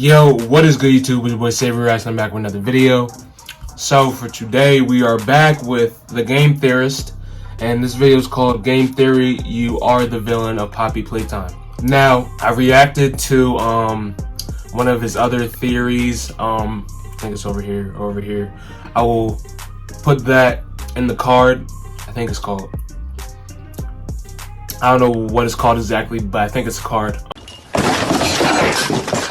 Yo, what is good, YouTube? It's your boy SavyReacts, and I'm back with another video. So for today, we are back with the Game Theorist, and this video is called Game Theory, You Are the Villain of Poppy Playtime. Now, I reacted to one of his other theories. I think it's over here. I will put that in the card. I think it's called, I don't know what it's called exactly, but I think it's a card.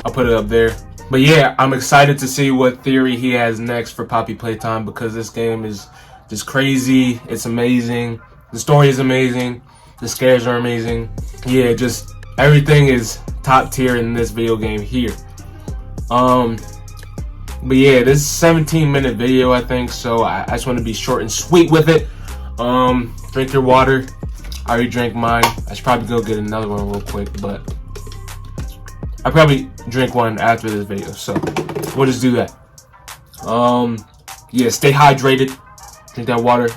I'll put it up there. But yeah, I'm excited to see what theory he has next for Poppy Playtime, because this game is just crazy. It's amazing. The story is amazing. The scares are amazing. Yeah, just everything is top tier in this video game here. But yeah, this is a 17-minute video, I think, so I just want to be short and sweet with it. Drink your water. I already drank mine. I should probably go get another one real quick, but I'll probably drink one after this video, so we'll just do that. Yeah, stay hydrated. Drink that water.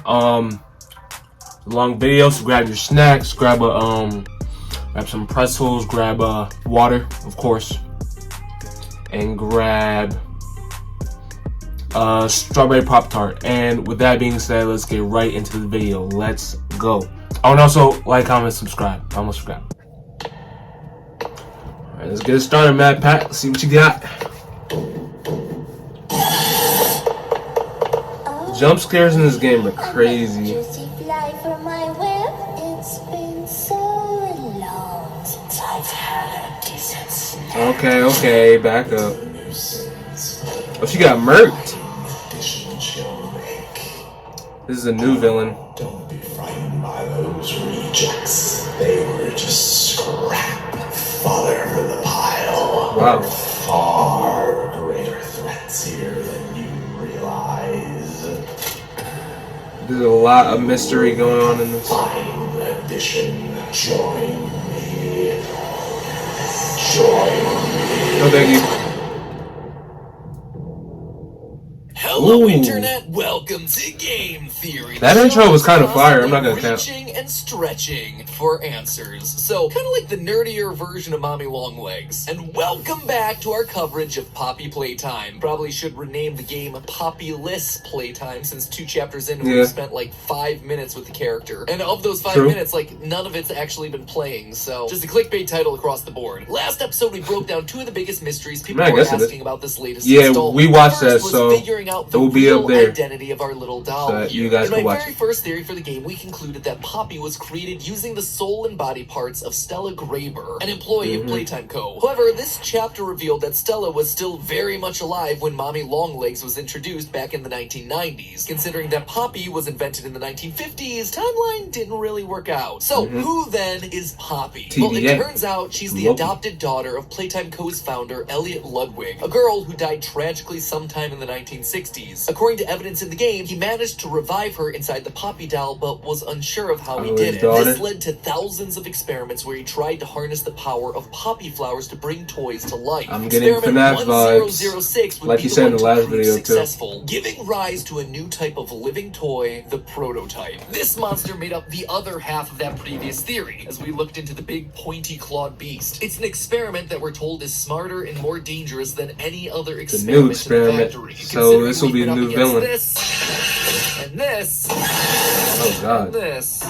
Long video, so grab your snacks, grab some pretzels, grab water, of course, and grab strawberry Pop-Tart. And with that being said, let's get right into the video. Let's go. Oh, and also like, comment, subscribe. Almost forgot. Alright, let's get it started, Mad Pat. Let's see what you got. Jump scares in this game are crazy. It's been so long since I've had a decent snack. Okay, back up. Oh, she got murked. This is a new villain. Don't be frightened by those rejects. They were just scrap fodder for the pile. Wow. Far greater threats here than you realize. There's a lot of mystery going on in this. Fine addition. Join me. Join me. No, thank you. Hello, Ooh. Internet. Welcome to Game Theory. That intro was kind of fire. I'm not gonna count. Reaching and stretching for answers. So, kind of like the nerdier version of Mommy Longlegs. And welcome back to our coverage of Poppy Playtime. Probably should rename the game Poppyless Playtime, since 2 chapters in, we spent like 5 minutes with the character. And of those 5 minutes, like, none of it's actually been playing. So, just a clickbait title across the board. Last episode, we broke down 2 of the biggest mysteries people were asking about this latest install. We watched that, was so figuring out the it will be real up there. identity of our little doll. So you guys can in my watch very it. first theory for the game, we concluded that Poppy was created using the soul and body parts of Stella Graber, an employee of Playtime Co. However, this chapter revealed that Stella was still very much alive when Mommy Longlegs was introduced back in the 1990s. Considering that Poppy was invented in the 1950s, timeline didn't really work out. So, who then is Poppy? TVA. Well, it turns out she's the adopted daughter of Playtime Co.'s founder, Elliot Ludwig, a girl who died tragically sometime in the 1960s. According to evidence in the game, he managed to revive her inside the Poppy doll, but was unsure of how he did it. This led to thousands of experiments where he tried to harness the power of poppy flowers to bring toys to life. I'm getting FNAF vibes, would like be you the said in one the to last prove video successful, giving rise to a new type of living toy, the prototype. This monster made up the other half of that previous theory, as we looked into the big pointy-clawed beast. It's an experiment that we're told is smarter and more dangerous than any other experiment, new experiment. in the factory. So this will be the new villain. And this, Oh god. and this.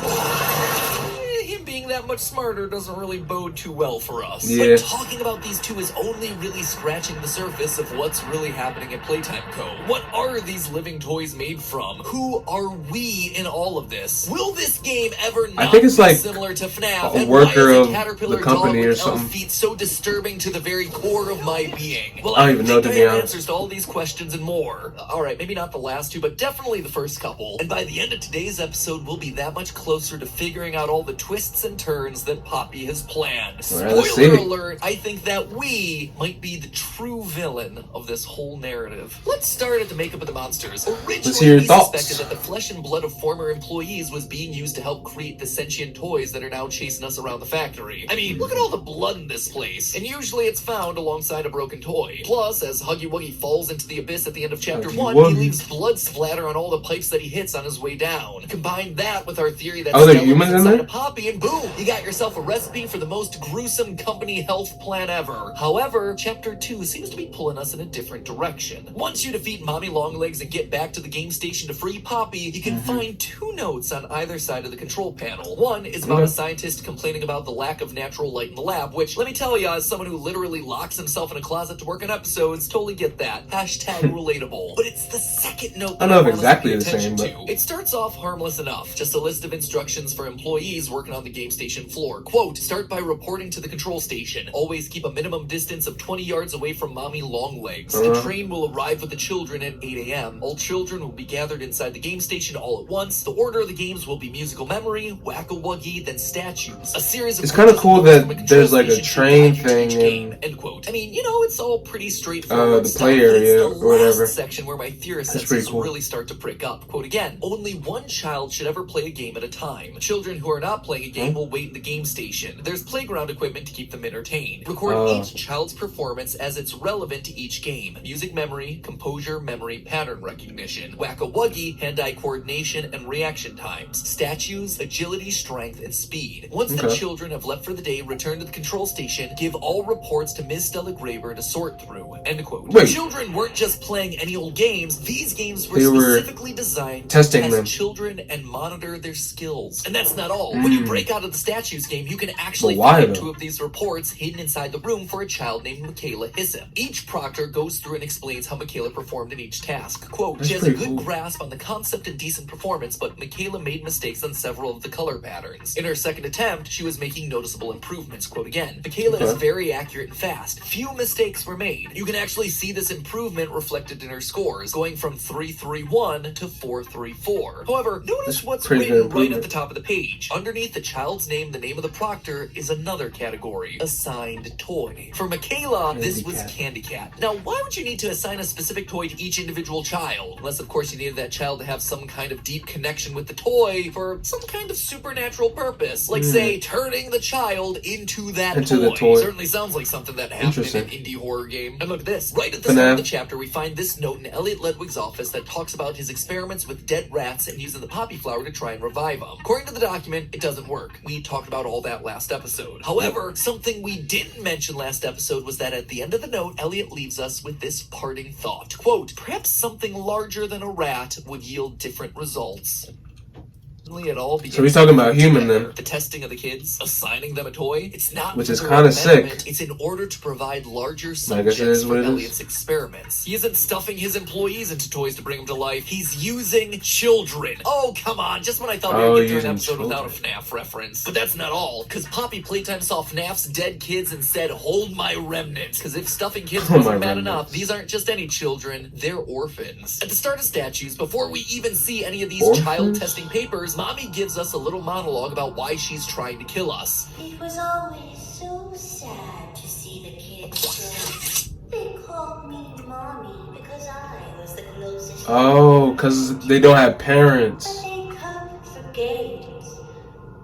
Him being that much smarter doesn't really bode too well for us. Yeah. But talking about these two is only really scratching the surface of what's really happening at Playtime Co. What are these living toys made from? Who are we in all of this? Will this game ever not think it's be like similar to FNAF? a And worker why is of a caterpillar the company doll or with elf something. feet so disturbing to the very core of my being? Well, I don't even know, to think be I have honest. answers to all these questions and more. Alright, maybe not the last 2, but definitely the first couple. And by the end of today's episode, we'll be that much closer to figuring out all the twists and turns that Poppy has planned. Alright, let's Spoiler see. alert, I think that we might be the true villain of this whole narrative. Let's start at the makeup of the monsters. Let's hear your Originally, we thoughts. suspected that the flesh and blood of former employees was being used to help create the sentient toys that are now chasing us around the factory. I mean, look at all the blood in this place. And usually it's found alongside a broken toy. Plus, as Huggy Wuggy falls into the abyss at the end of chapter Huggy 1, Wuggy. he leaves blood splatter on all the pipes that he hits on his way down. Combine that with our theory that Oh, they're Stella humans was in inside there? a Poppy, and boom, you got yourself a recipe for the most gruesome company health plan ever. However, Chapter 2 seems to be pulling us in a different direction. Once you defeat Mommy Longlegs and get back to the game station to free Poppy, you can find 2 notes on either side of the control panel. One is about a scientist complaining about the lack of natural light in the lab, which, let me tell you, as someone who literally locks himself in a closet to work on episodes, totally get that. Hashtag relatable. But it's the second note that I know want us to exactly pay the same, attention but to. It starts off harmless enough. Just a list of instructions for employees working on the game station floor. Quote, start by reporting to the control station. Always keep a minimum distance of 20 yards away from Mommy Longlegs. The train will arrive with the children at 8 a.m. All children will be gathered inside the game station all at once. The order of the games will be musical memory, whack-a-wuggy, then statues. A series of it's kind of cool that there's like a train thing in end quote. I mean, you know, it's all pretty straightforward the stuff, play but area it's the or whatever. last section where my theorist That's senses pretty cool. really start to prick up. Quote again, only one child should ever play a game at a time. Children who are not playing a game will wait in the game station. There's playground equipment to keep them entertained. Record each child's performance as it's relevant to each game. Music memory, composure, memory, pattern recognition. Whack-a-wuggy, hand-eye coordination, and reaction times. Statues, agility, strength, and speed. Once the children have left for the day, return to the control station, give all reports to Ms. Stella Graver to sort through. End quote. Wait. Children weren't just playing any old games. These games were They were specifically designed testing to test them. children and monitor their skills. And that's not all. When you break out of the statues game, you can actually But why, find though? 2 of these reports hidden inside the room for a child named Michaela Hissam. Each proctor goes through and explains how Michaela performed in each task. Quote, That's she has a pretty good cool. grasp on the concept and decent performance, but Michaela made mistakes on several of the color patterns. In her second attempt, she was making noticeable improvements. Quote again, Michaela is very accurate and fast. Few mistakes were made. You can actually see this improvement reflected in her scores, going from 331 to 434. However, notice That's what's pretty good written right improvement. at the top of the page. Underneath the child's name, the name of the proctor, is another category, assigned toy. For Michaela, this was Candy Cat. Now, why would you need to assign a specific toy to each individual child? Unless, of course, you needed that child to have some kind of deep connection with the toy for some kind of supernatural purpose. Like, say, turning the child into that Into the toy. toy. Certainly sounds like something that happened in an indie horror game. And look at this. Right at the FNAF. start of the chapter, we find this note in Elliot Ledwig's office that talks about his experiments with dead rats and using the poppy flower to try and revive them. According to the document, it doesn't work. We talked about all that last episode. However, something we didn't mention last episode was that at the end of the note, Elliot leaves us with this parting thought. Quote, perhaps something larger than a rat would yield different results. It all So he's talking about human then. The testing of the kids, assigning them a toy. It's not Which is for kinda amendment, sick. It's in order to provide larger I guess it subjects is for what it is. Elliot's experiments. He isn't stuffing his employees into toys to bring them to life. He's using children. Oh, come on. Just when I thought we were getting through an using episode without a FNAF reference. But that's not all. Because Poppy Playtime saw FNAF's dead kids and said, hold my remnants. Because if stuffing kids Oh, wasn't my bad enough, remnants. these aren't just any children. They're orphans. At the start of Statues, before we even see any of these Orphans? child testing papers, Mommy gives us a little monologue about why she's trying to kill us. It was always so sad to see the kids grow. They called me Mommy because I was the closest. Oh, because they don't have parents. But they come for games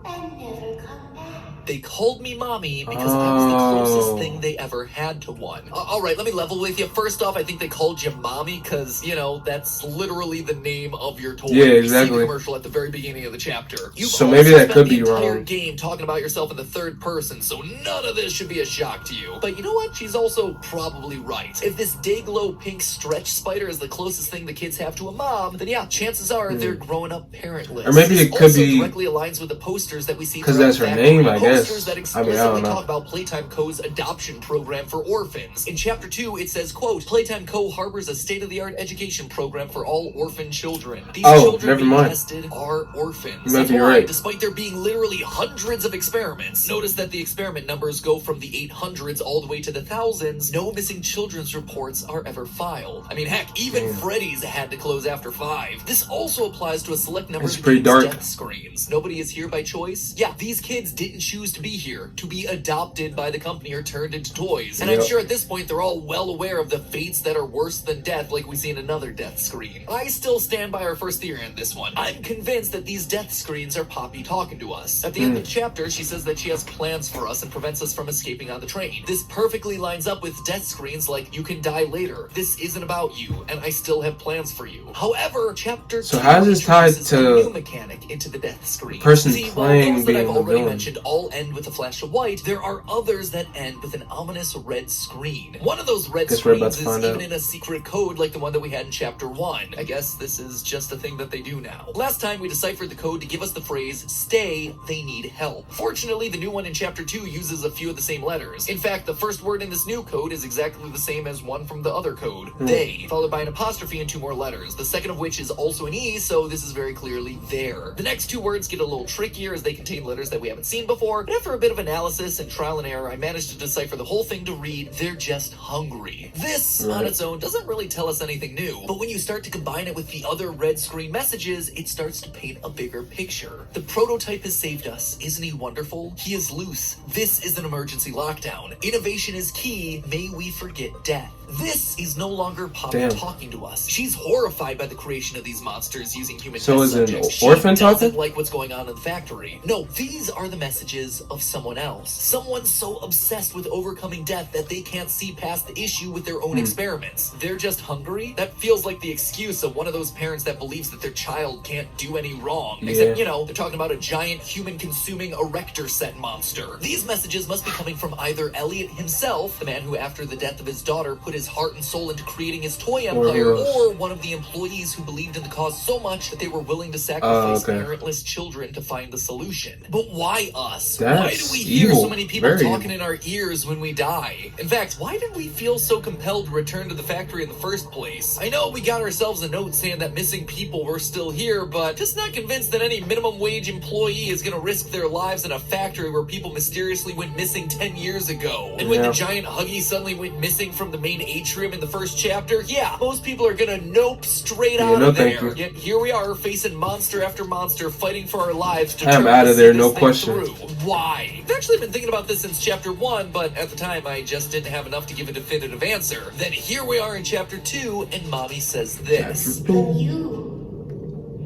and never come back. They called me Mommy because I was the closest Oh. thing they ever had to one. Alright, let me level with you. First off, I think they called you Mommy because, you know, that's literally the name of your toy. Yeah, You see exactly. the commercial at the very beginning of the chapter. You've So also maybe that spent could the be entire wrong. game talking about yourself in the third person, so none of this should be a shock to you. But you know what? She's also probably right. If this day-glow pink stretch spider is the closest thing the kids have to a mom, then yeah, chances are they're growing up parentless. Or maybe it This could also be- directly aligns with the posters that we see 'Cause throughout that's the her factory. name, I guess. Posters that I mean, I explicitly don't know. talk about Playtime Co.'s adoption program for orphans. In Chapter 2, it says, quote, Playtime Co. harbors a state-of-the-art education program for all orphan children. These Oh, children never being mind. tested are orphans. You might That's be why, right. despite there being literally hundreds of experiments, notice that the experiment numbers go from the 800s all the way to the thousands. No missing children's reports are ever filed. I mean, heck, even Freddy's had to close after 5. This also applies to a select number It's of pretty the game's dark. death screens. Nobody is here by choice? Yeah, these kids didn't choose to be here. To be adopted by the company or turned into toys. And Yep. I'm sure at this point they're all well aware of the fates that are worse than death, like we see in another death screen. I still stand by our first theory on this one. I'm convinced that these death screens are Poppy talking to us. At the end of the chapter, she says that she has plans for us and prevents us from escaping on the train. This perfectly lines up with death screens like, you can die later. This isn't about you, and I still have plans for you. However, chapter 2 how is this tied introduces to a new mechanic into the death screen. person See, while playing those that being I've the already villain? mentioned all end with a flash of white, there are others that end with an ominous red screen. One of those red Guess we're about screens to is find even out. in a secret code like the one that we had in chapter 1. I guess this is just a thing that they do now. Last time we deciphered the code to give us the phrase, stay, they need help. Fortunately, the new one in chapter 2 uses a few of the same letters. In fact, the first word in this new code is exactly the same as one from the other code, they, followed by an apostrophe and 2 more letters, the second of which is also an E, so this is very clearly there. The next 2 words get a little trickier as they contain letters that we haven't seen before, but after a bit of analysis and trial and error, I managed to decipher the whole thing to read, they're just hungry. This, on its own, doesn't really tell us anything new, but when you start to combine it with the other red screen messages, it starts to paint a bigger picture. The prototype has saved us. Isn't he wonderful? He is loose. This is an emergency lockdown. Innovation is key. May we forget death. This is no longer Poppy Damn. talking to us. She's horrified by the creation of these monsters using human So test is an subjects. orphan She doesn't talking? like what's going on in the factory. No, these are the messages of someone else. Someone so obsessed with overcoming death that they can't see past the issue with their own experiments. They're just hungry? That feels like the excuse of one of those parents that believes that their child can't do any wrong. Except, you know, they're talking about a giant human-consuming erector set monster. These messages must be coming from either Elliot himself, the man who after the death of his daughter put his heart and soul into creating his toy empire, or one of the employees who believed in the cause so much that they were willing to sacrifice parentless children to find the solution. But why us? Why do That's we hear evil. so many people Very talking evil. in our ears when we die? In fact, why did we feel so compelled to return to the factory in the first place? I know we got ourselves a note saying that missing people were still here, but just not convinced that any minimum wage employee is gonna risk their lives in a factory where people mysteriously went missing 10 years ago. And when the giant Huggy suddenly went missing from the main atrium in the first chapter, yeah, most people are gonna nope straight out no of thank there. you. Yet here we are facing monster after monster fighting for our lives to I am turn out to of see there, this no thing question. through. Why? I've actually been thinking about this since chapter 1, but at the time I just didn't have enough to give a definitive answer. Then here we are in chapter 2, and Mommy says this. But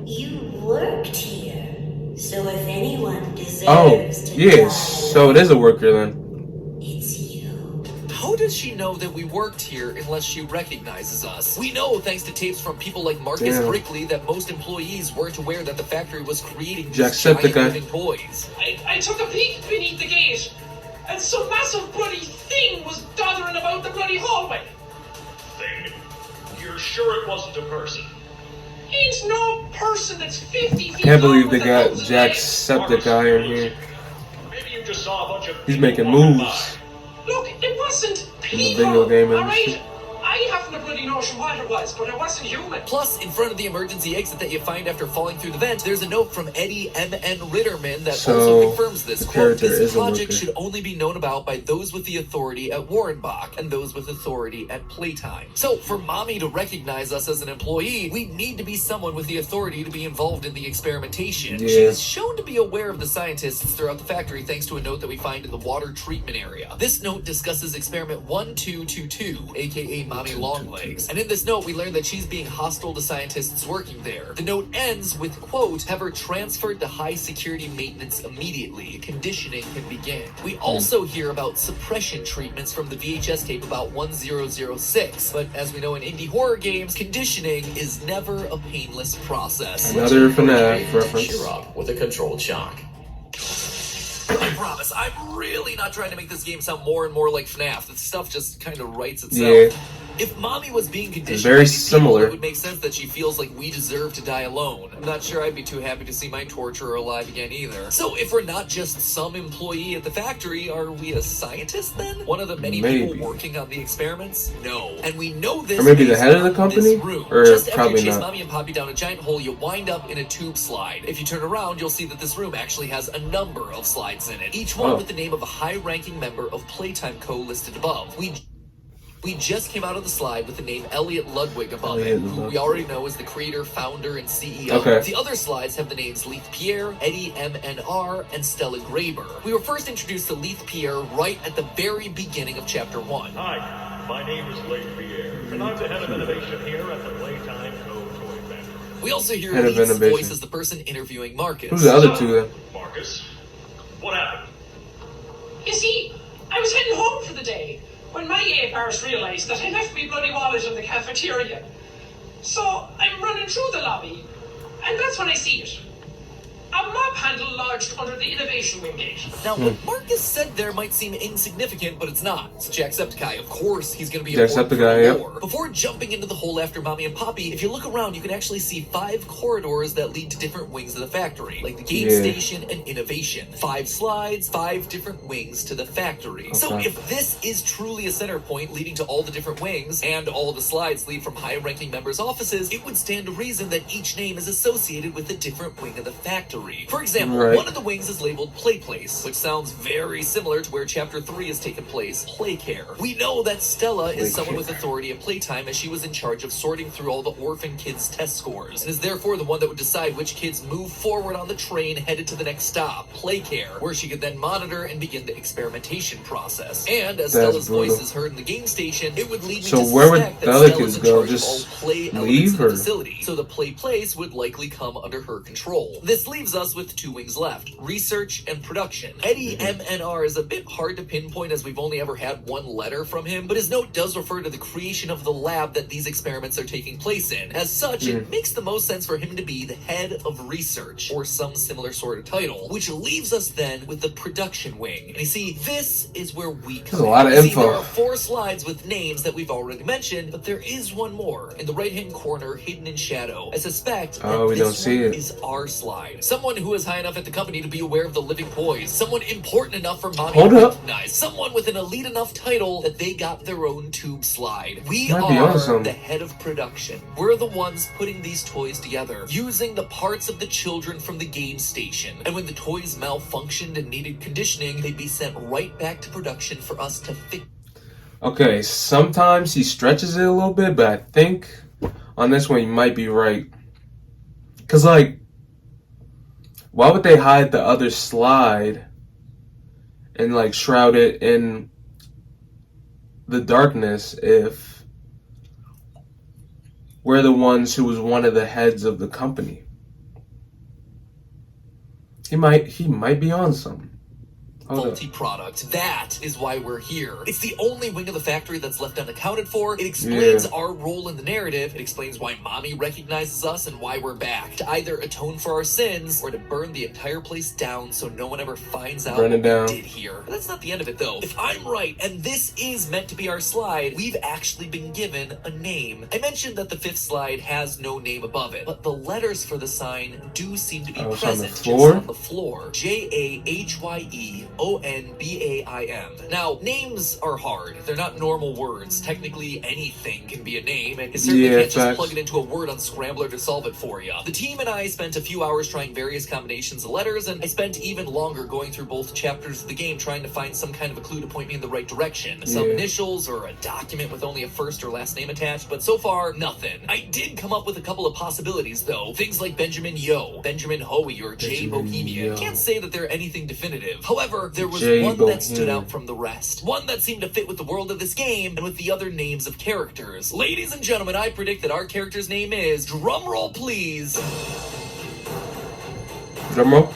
you worked here. So if anyone deserves Oh, to yes. die, So it is a worker then. it's you. How does she know that we worked here unless she recognizes us? We know, thanks to tapes from people like Marcus Damn. Brickley, that most employees weren't aware that the factory was creating these Jacksepticeye. giant living toys. I took a peek beneath the gate, and some massive bloody thing was doddering about the bloody hallway. Thing? You're sure it wasn't a person? Ain't no person that's 50 feet Can't believe long they with got 1,000 legs. Jacksepticeye in here. Maybe you just saw a bunch of He's people making walking moves. Look, it wasn't In the people, video game alright? industry. I haven't a bloody notion what it was, but I wasn't human. Plus, in front of the emergency exit that you find after falling through the vent, there's a note from Eddie M.N. Ritterman that So, also confirms this. the Quote, character this is a project worker. should only be known about by those with the authority at Warrenbach and those with authority at Playtime. So, for Mommy to recognize us as an employee, we need to be someone with the authority to be involved in the experimentation. Yeah. She is shown to be aware of the scientists throughout the factory thanks to a note that we find in the water treatment area. This note discusses experiment 1222, aka Mommy Longlegs. And in this note, we learn that she's being hostile to scientists working there. The note ends with, quote, have her transferred to high security maintenance immediately. Conditioning can begin. We also hear about suppression treatments from the VHS tape about 1006. But as we know in indie horror games, conditioning is never a painless process. Another FNAF reference. Cheer up with a controlled shock. I promise, I'm really not trying to make this game sound more and more like FNAF. The stuff just kind of writes itself. Yeah. If Mommy was being conditioned Very by these people, similar. it would make sense that she feels like we deserve to die alone. I'm not sure I'd be too happy to see my torturer alive again either. So if we're not just some employee at the factory, are we a scientist then? One of the many Maybe. people working on the experiments? No. And we know this Or maybe the based head of the on company? this room. Or just after probably you chase not. Mommy and Poppy down a giant hole, you wind up in a tube slide. If you turn around, you'll see that this room actually has a number of slides in it, each one Oh. with the name of a high-ranking member of Playtime Co. listed above. We just came out of the slide with the name Elliot Ludwig above it, who we already know is the creator, founder, and CEO. Okay. The other slides have the names Leith Pierre, Eddie MNR, and Stella Graber. We were first introduced to Leith Pierre right at the very beginning of Chapter 1. Hi, my name is Leith Pierre, and I'm the head of innovation here at the Playtime Toy Factory. We also hear Head of Leith's innovation. voice as the person interviewing Marcus. Who's the other two then? Marcus, what happened? You see, I was heading home for the day when my A-bars realised that I left my bloody wallet in the cafeteria. So I'm running through the lobby, and that's when I see it. A mob handle lodged under the innovation wing gate. Now, what Marcus said there might seem insignificant, but it's not. It's Jacksepticeye. Of course, he's going to be important for Jacksepticeye, the yep. lore. Before jumping into the hole after Mommy and Poppy, if you look around, you can actually see 5 corridors that lead to different wings of the factory, like the game station and innovation. 5 slides, 5 different wings to the factory. So Okay. if this is truly a center point leading to all the different wings, and all the slides lead from high-ranking members' offices, it would stand to reason that each name is associated with a different wing of the factory. For example, Right. one of the wings is labeled Play Place, which sounds very similar to where Chapter 3 has taken place, Play Care. We know that Stella is someone with authority at Playtime, as she was in charge of sorting through all the orphan kids' test scores, and is therefore the one that would decide which kids move forward on the train headed to the next stop, Play Care, where she could then monitor and begin the experimentation process. And as That's Stella's voice brutal. is heard in the game station, it would lead me So to where would suspect the that other Stella's kids in go? charge of Just all play elements leave, of the or? facility, so the Play Place would likely come under her control. This leaves us with 2 wings left, research and production. Eddie MNR is a bit hard to pinpoint as we've only ever had 1 letter from him, but his note does refer to the creation of the lab that these experiments are taking place in. As such, it makes the most sense for him to be the head of research, or some similar sort of title, which leaves us then with the production wing. And you see, this is where we come There's a lot of in. See, info. there are 4 slides with names that we've already mentioned, but there is one more in the right-hand corner, hidden in shadow. I suspect that Oh, we this don't see one it. is our slide. Someone who is high enough at the company to be aware of the living toys. Someone important enough for Mommy Hold to up. recognize. Someone with an elite enough title that they got their own tube slide. We Might be are awesome. the head of production. We're the ones putting these toys together, using the parts of the children from the game station. And when the toys malfunctioned and needed conditioning, they'd be sent right back to production for us to fix. Okay, sometimes he stretches it a little bit, but I think on this one you might be right. Cause like, why would they hide the other slide and like shroud it in the darkness if we're the ones who was one of the heads of the company? He might be on something. Hold up. Faulty product. That is why we're here. It's the only wing of the factory that's left unaccounted for. It explains our role in the narrative. It explains why Mommy recognizes us and why we're back. To either atone for our sins or to burn the entire place down so no one ever finds out Burn it what down. we did here. But that's not the end of it though. If I'm right, and this is meant to be our slide, we've actually been given a name. I mentioned that the 5th slide has no name above it, but the letters for the sign do seem to be Oh, it's on the present floor? just on the floor. Jahyonbaim. Now, names are hard. They're not normal words. Technically, anything can be a name, and you certainly Yeah, can't just facts. plug it into a word unscrambler to solve it for you. The team and I spent a few hours trying various combinations of letters, and I spent even longer going through both chapters of the game trying to find some kind of a clue to point me in the right direction. Some Yeah. initials or a document with only a first or last name attached, but so far, nothing. I did come up with a couple of possibilities, though. Things like Benjamin Yo, Benjamin Hoey, or J. Benjamin Bohemian. Yo. Can't say that they're anything definitive. However, there was J. one that stood Bohemian. out from the rest. One that seemed to fit with the world of this game and with the other names of characters. Ladies and gentlemen, I predict that our character's name is, drumroll please, Drumroll.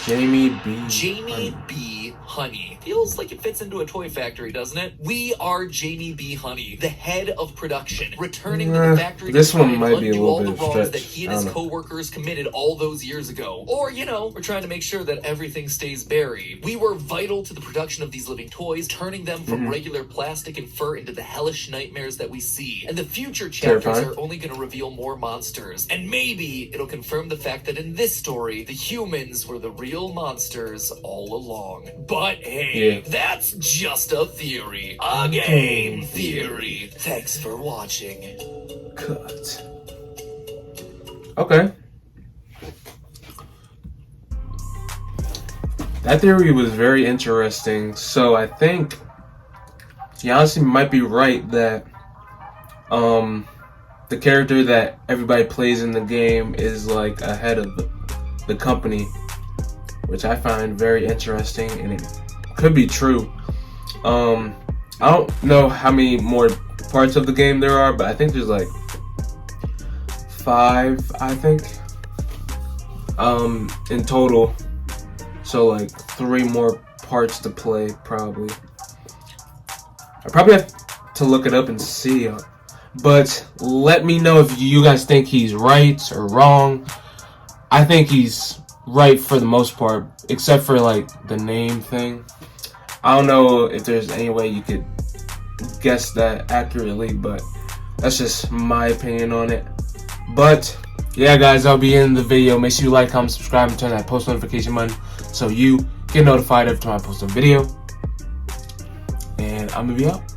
Jamie B. Jamie B. Honey. Feels like it fits into a toy factory, doesn't it? We are Jamie B. Honey, the head of production, returning to the factory This to try one and might be a undo little all the bit wrongs that stretched. he and I his don't know. co-workers committed all those years ago. Or, you know, we're trying to make sure that everything stays buried. We were vital to the production of these living toys, turning them from regular plastic and fur into the hellish nightmares that we see. And the future chapters Terrifying. are only going to reveal more monsters. And maybe it'll confirm the fact that in this story, the humans were the real monsters all along. But hey, that's just a theory. A game theory. Thanks for watching. Cut. Okay. That theory was very interesting. So I think he honestly might be right that the character that everybody plays in the game is like ahead of the company, which I find very interesting, and it could be true. I don't know how many more parts of the game there are, but I think there's like 5, I think, in total. So like 3 more parts to play, probably. I probably have to look it up and see. But let me know if you guys think he's right or wrong. I think he's right for the most part, except for like the name thing. I don't know if there's any way you could guess that accurately, but that's just my opinion on it. But yeah, guys, I'll be in the video. Make sure you like, comment, subscribe, and turn that post notification button so you get notified every time I post a video. And I'm gonna be out.